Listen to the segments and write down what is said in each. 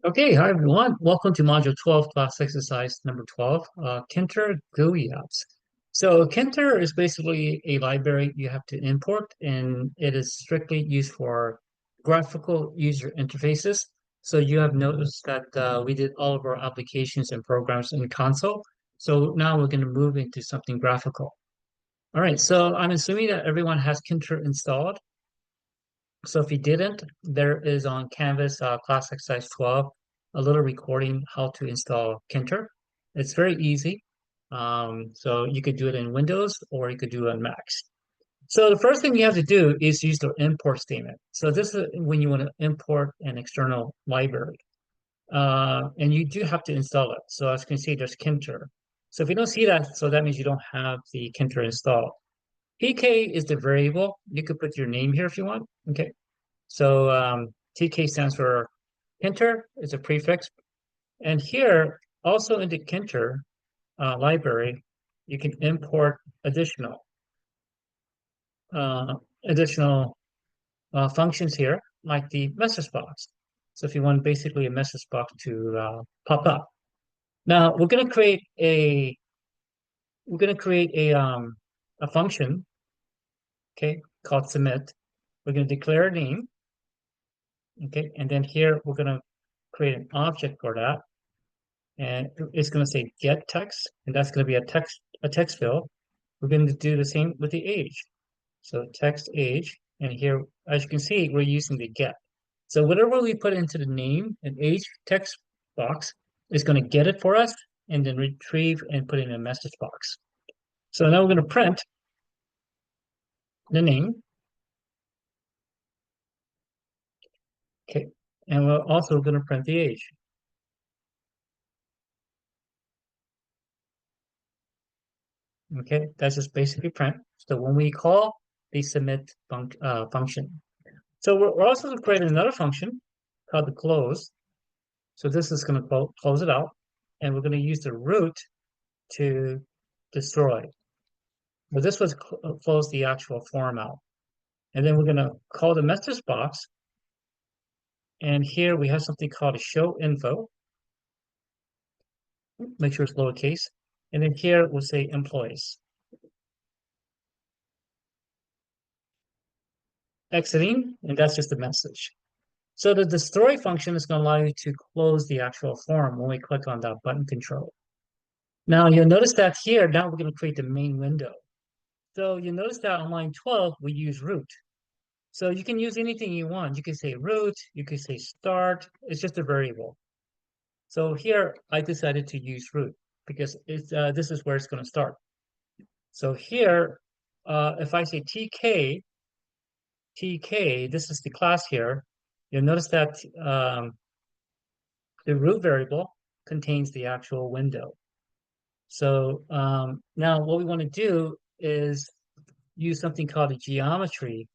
Okay, hi everyone. Welcome to Module 12, class exercise number 12, Kinter GUI apps. So Kinter is basically a library you have to import, and it is strictly used for graphical user interfaces. So you have noticed that we did all of our applications and programs in console. So now we're going to move into something graphical. All right, so I'm assuming that everyone has Kinter installed. So if you didn't, there is on Canvas class exercise 12 a little recording how to install Kinter. It's very easy. So you could do it in Windows or you could do it on Macs. So the first thing you have to do is use the import statement. So this is when you want to import an external library. And you do have to install it. So as you can see, there's Kinter. So if you don't see that, so that means you don't have the Kinter installed. PK is the variable. You could put your name here if you want. Okay. So TK stands for Kinter, is a prefix. And here, also in the Kinter library, you can import uh, additional functions here, like the message box. So if you want basically a message box to pop up. Now we're gonna create a function, okay, called submit. We're gonna declare a name, okay, and then here we're gonna create an object for that. And it's going to say get text, and that's going to be a text field. We're going to do the same with the age. So text age, and here, as you can see, we're using the get. So whatever we put into the name and age text box is going to get it for us and then retrieve and put in a message box. So now we're going to print the name, okay, and we're also going to print the age. Okay, that's just basically print. So when we call the submit function, so we're also going to create another function called the close. So this is going to close it out, and we're going to use the root to destroy. But this was close the actual form out. And then we're going to call the message box. And here we have something called a show info. Make sure it's lowercase. And then here we'll say employees. Exiting, and that's just the message. So the destroy function is going to allow you to close the actual form when we click on that button control. Now you'll notice that here, now we're going to create the main window. So you notice that on line 12, we use root. So you can use anything you want. You can say root, you can say start, it's just a variable. So here I decided to use root because this is where it's going to start. So here, if I say TK, this is the class here, you'll notice that the root variable contains the actual window. So now what we want to do is use something called a geometry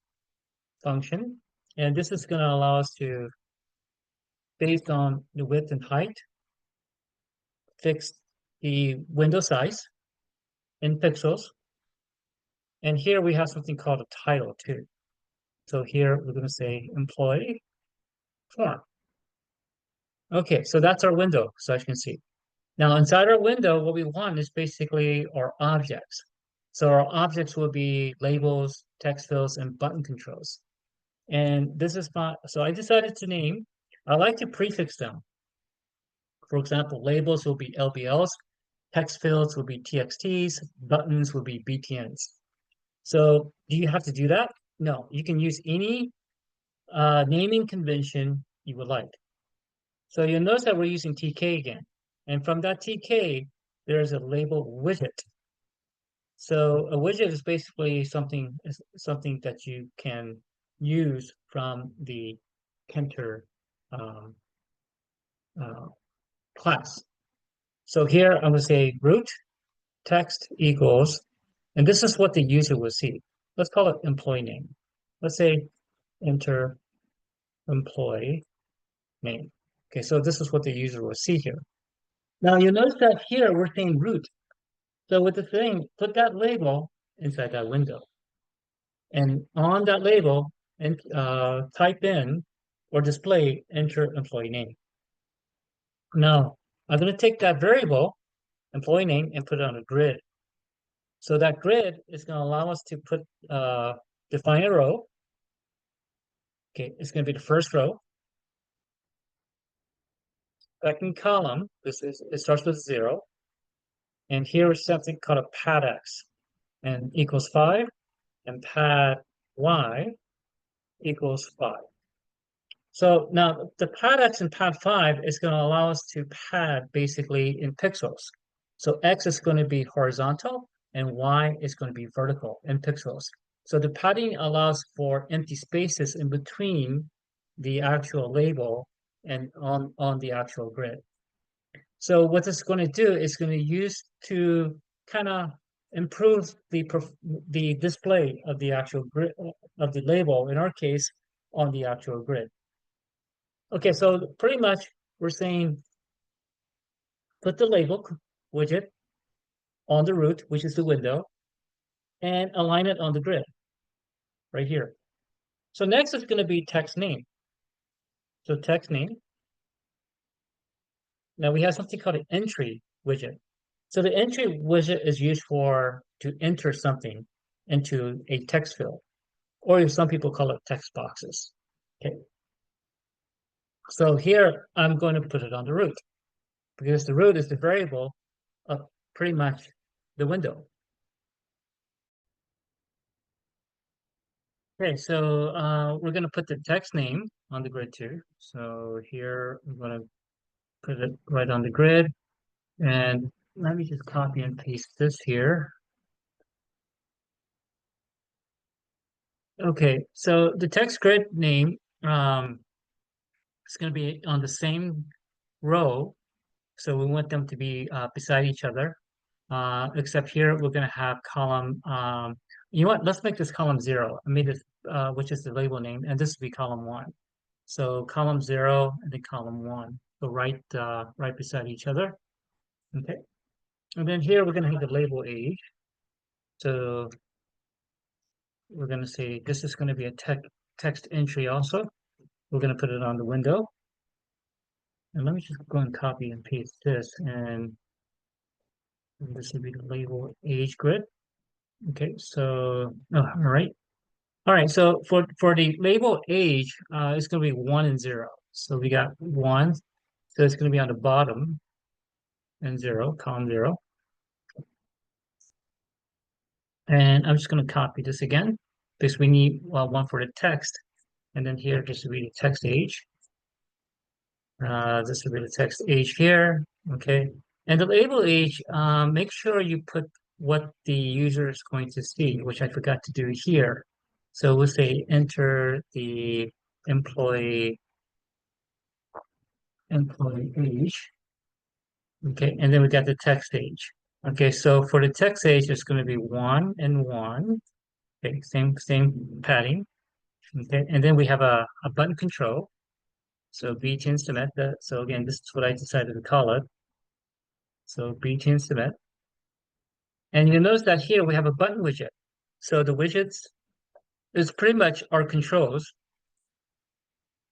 function. And this is going to allow us to, based on the width and height, fix the window size in pixels. And here we have something called a title too. So here we're going to say employee form. Okay, so that's our window, so as you can see. Now inside our window, what we want is basically our objects. So our objects will be labels, text fields, and button controls. And this is not, so I decided to name, I like to prefix them. For example, labels will be LBLs, text fields will be TXTs, buttons will be BTNs. So do you have to do that? No, you can use any naming convention you would like. So you'll notice that we're using TK again. And from that TK, there's a label widget. So a widget is basically something that you can use from the Kinter um, uh, class. So here I'm going to say root text equals, and this is what the user will see. Let's call it employee name. Let's say enter employee name. Okay, so this is what the user will see here. Now you notice that here we're saying root. So with the thing, put that label inside that window. And on that label, and type in or display enter employee name. Now, I'm going to take that variable, employee name, and put it on a grid. So that grid is going to allow us to define a row. Okay, it's going to be the first row. Second column, it starts with 0. And here is something called a pad x and equals 5, and pad y equals 5. So now the pad x and pad 5 is going to allow us to pad basically in pixels. So x is going to be horizontal and y is going to be vertical in pixels. So the padding allows for empty spaces in between the actual label and on the actual grid. So what it's going to do is going to use to kind of improve the display of the actual grid of the label, in our case, on the actual grid. Okay, so pretty much we're saying put the label widget on the root, which is the window, and align it on the grid right here. So next is going to be text name. So text name. Now we have something called an entry widget. So the entry widget is used to enter something into a text field, or some people call it text boxes. Okay. So here I'm going to put it on the root because the root is the variable of pretty much the window. Okay, so we're going to put the text name on the grid too. So here I'm going to put it right on the grid. And let me just copy and paste this here. Okay, so the text grid name is going to be on the same row. So we want them to be beside each other. Except here we're going to have column. You know what? Let's make this column 0. I made this, which is the label name, and this will be column 1. So column 0 and then column 1. So right beside each other. Okay. And then here we're going to have the label age. So we're going to say this is going to be a text entry also. We're going to put it on the window. And let me just go and copy and paste this. And this will be the label age grid. Okay, so all right. All right, so for the label age, it's going to be 1 and 0. So we got 1, so it's going to be on the bottom, and 0, column 0. And I'm just going to copy this again because we need one for the text. And then here, just to be the text age. This will be the text age here. Okay. And the label age, make sure you put what the user is going to see, which I forgot to do here. So we'll say enter the employee age. Okay, and then we got the text age. Okay, so for the text age, it's going to be 1 and 1. Okay, same padding. Okay, and then we have a button control. So btn submit that. So again, this is what I decided to call it. So btn submit. And you'll notice that here we have a button widget. So the widgets is pretty much our controls.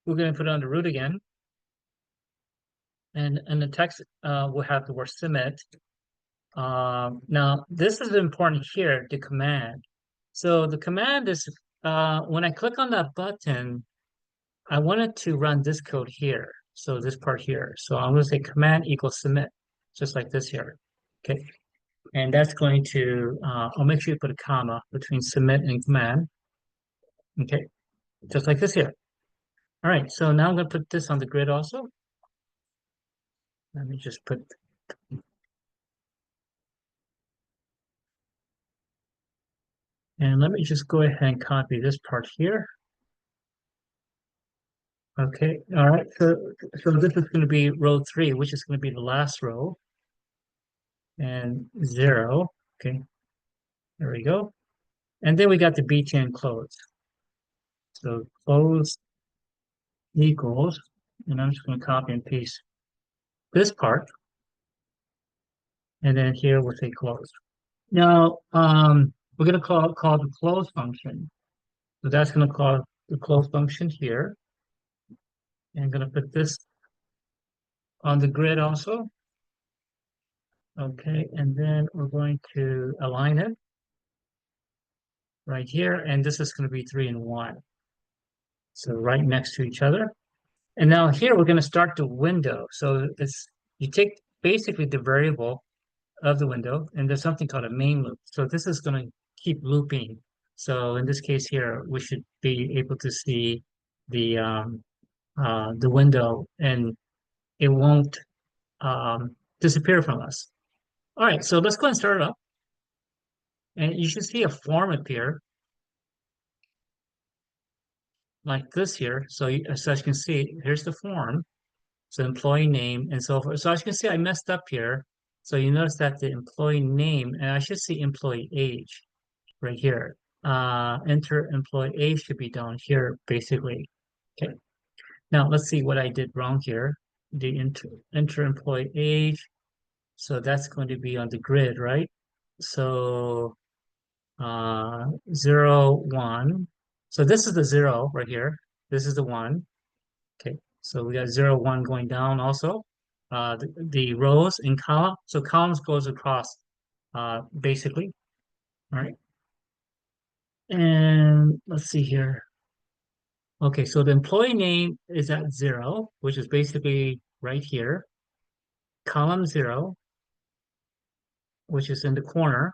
We're going to put it on the root again. And the text will have the word submit. Now, this is important here, the command. So the command is, when I click on that button, I wanted to run this code here. So this part here. So I'm going to say command equals submit, just like this here. Okay. And that's going to, I'll make sure you put a comma between submit and command. Okay. Just like this here. All right. So now I'm going to put this on the grid also. Let me just put, and let me just go ahead and copy this part here. Okay, all right. So this is going to be row 3, which is going to be the last row, and 0. Okay, there we go. And then we got the btn close. So close equals, and I'm just going to copy and paste this part, and then here we'll say close. Now, we're going to call the close function. So that's going to call the close function here, and I'm going to put this on the grid also. Okay, and then we're going to align it right here, and this is going to be 3 and 1. So right next to each other. And now here we're going to start the window. So it's you take basically the variable of the window, and there's something called a main loop. So this is going to keep looping. So in this case here, we should be able to see the window, and it won't disappear from us. All right, so let's go and start it up, and you should see a form appear like this here. So, so as you can see, here's the form. So employee name and so forth. So as you can see, I messed up here. So you notice that the employee name, and I should see employee age right here. Enter employee age should be down here, basically. Okay. Now let's see what I did wrong here. The enter employee age. So that's going to be on the grid, right? So 0, 1. So this is the 0 right here. This is the 1. Okay, so we got 0, 1 going down also. The rows in column, so columns goes across basically. All right. And let's see here. Okay, so the employee name is at 0, which is basically right here. Column 0, which is in the corner.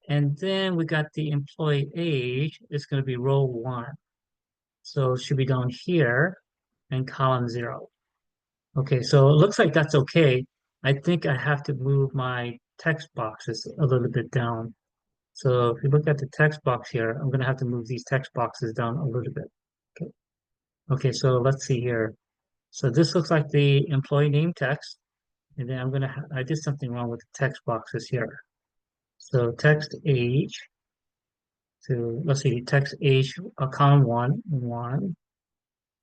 And then we got the employee age. It's going to be row 1. So it should be down here and column 0. Okay, so it looks like that's okay. I think I have to move my text boxes a little bit down. So if you look at the text box here, I'm going to have to move these text boxes down a little bit. Okay, okay, so let's see here. So this looks like the employee name text. And then I did something wrong with the text boxes here. So text age to, let's see, text age, column 1, 1,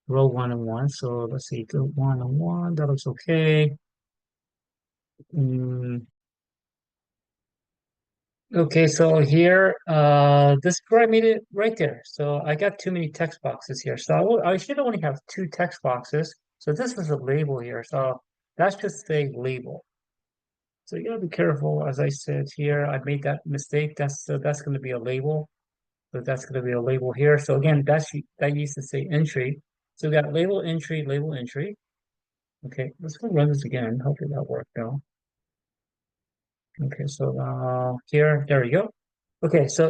row 1 and 1. So let's see, do 1 and 1, that looks okay. Mm, okay, so here, this is where I made it right there. So I got too many text boxes here. So I should only have 2 text boxes. So this is a label here. So that's just a label. So you gotta be careful. As I said here, I made that mistake. That's going to be a label. So that's going to be a label here. So again, that used to say entry. So we got label entry, label entry. Okay, let's go run this again. Hopefully that worked now. Okay, so here, there we go. Okay, so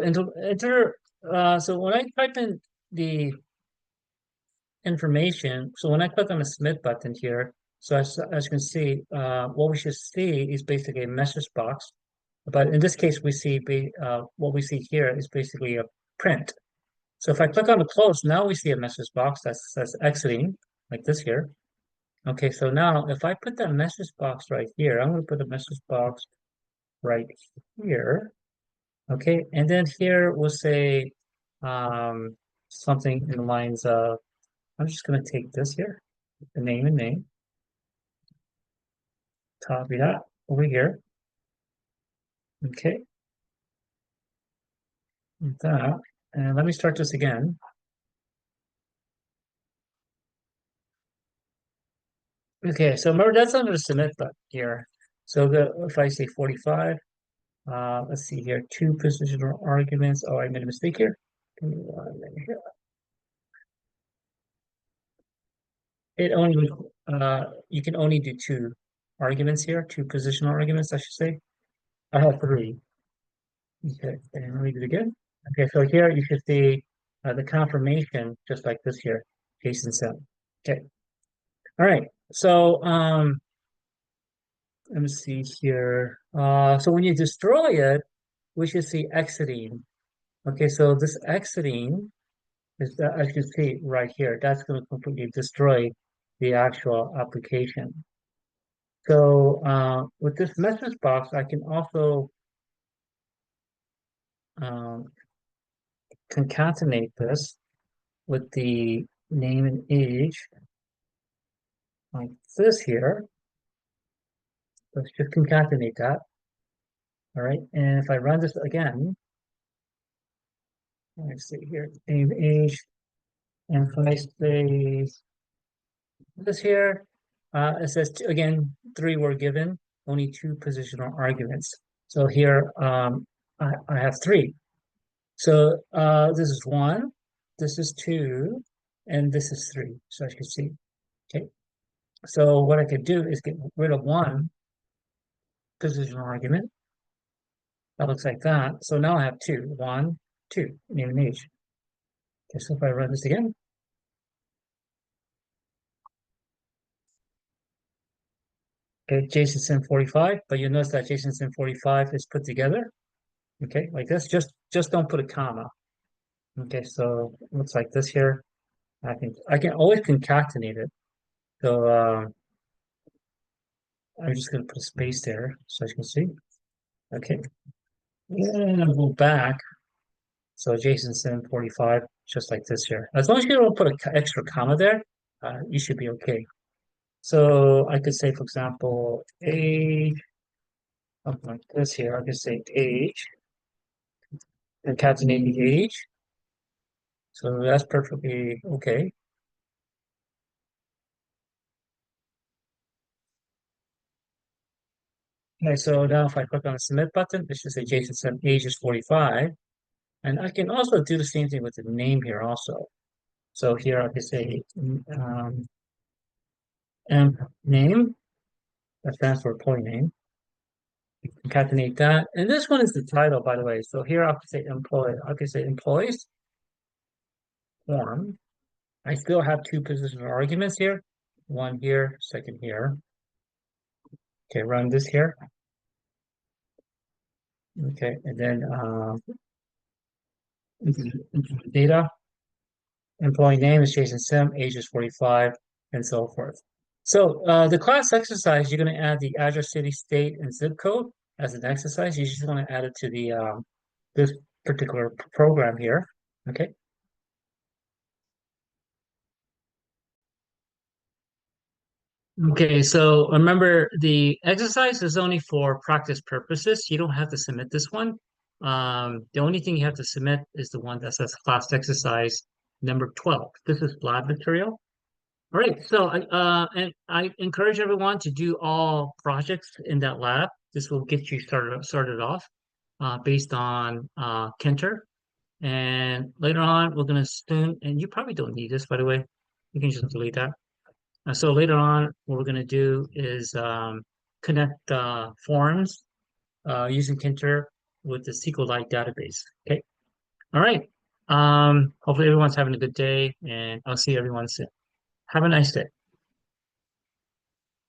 so when I type in the information, so when I click on the submit button here, so as you can see, what we should see is basically a message box. But in this case, what we see here is basically a print. So if I click on the close, now we see a message box that's exiting, like this here. Okay, so now if I put that message box right here, I'm going to put a message box right here. Okay, and then here we'll say something in the lines of, I'm just going to take this here, the name and name, copy that over here. Okay, like that. And let me start this again. Okay, so remember that's under the submit button here. So if I say 45, let's see here, 2 positional arguments. Oh, I made a mistake here. Give me 1 minute here. It only you can only do 2 arguments here, 2 positional arguments, I should say. I have 3. Okay, and read it again. Okay, so here you should see the confirmation just like this here, Jason said. Okay, all right. So let me see here. So when you destroy it, we should see exiting. Okay, so this exiting is that, as you see right here, that's going to completely destroy the actual application. So with this message box, I can also um, concatenate this with the name and age like this here. Let's just concatenate that. All right. And if I run this again, let's see here, name, age, and if I say this here, It says, again, three were given, only two positional arguments. So here I have three. So this is one, this is two, and this is three. So as you can see, okay. So what I could do is get rid of one positional argument. That looks like that. So now I have two. One, two, name and age. Okay, so if I run this again, okay, Jason Sim 45, but you notice that Jason Sim 45 is put together, okay, like this. Just don't put a comma. Okay, so it looks like this here. I can always concatenate it. So I'm just gonna put a space there so you can see. Okay, and I'll go back. So Jason Sim 45, just like this here. As long as you don't put an extra comma there, you should be okay. So I could say, for example, age, something like this here. I could say age, concatenate the age. So that's perfectly okay. Okay, so now if I click on the submit button, it should say Jason Sim age is 45. And I can also do the same thing with the name here also. So here I could say emp name, that stands for employee name. Concatenate that. And this one is the title, by the way. So here I could say employee. I could say employees form. I still have two positional arguments here. One here, second here. Okay, run this here. Okay, and then data. Employee name is Jason Sim, age is 45, and so forth. So the class exercise, you're going to add the address, city, state, and zip code as an exercise. You just want to add it to the this particular program here. Okay. Okay, so remember the exercise is only for practice purposes. You don't have to submit this one. The only thing you have to submit is the one that says class exercise number 12. This is lab material. All right, so and I encourage everyone to do all projects in that lab. This will get you started off based on Kinter. And later on, we're going to soon, and you probably don't need this, by the way. You can just delete that. So later on, what we're going to do is connect forms using Kinter with the SQLite database. Okay. All right. Hopefully everyone's having a good day, and I'll see everyone soon. Have a nice day.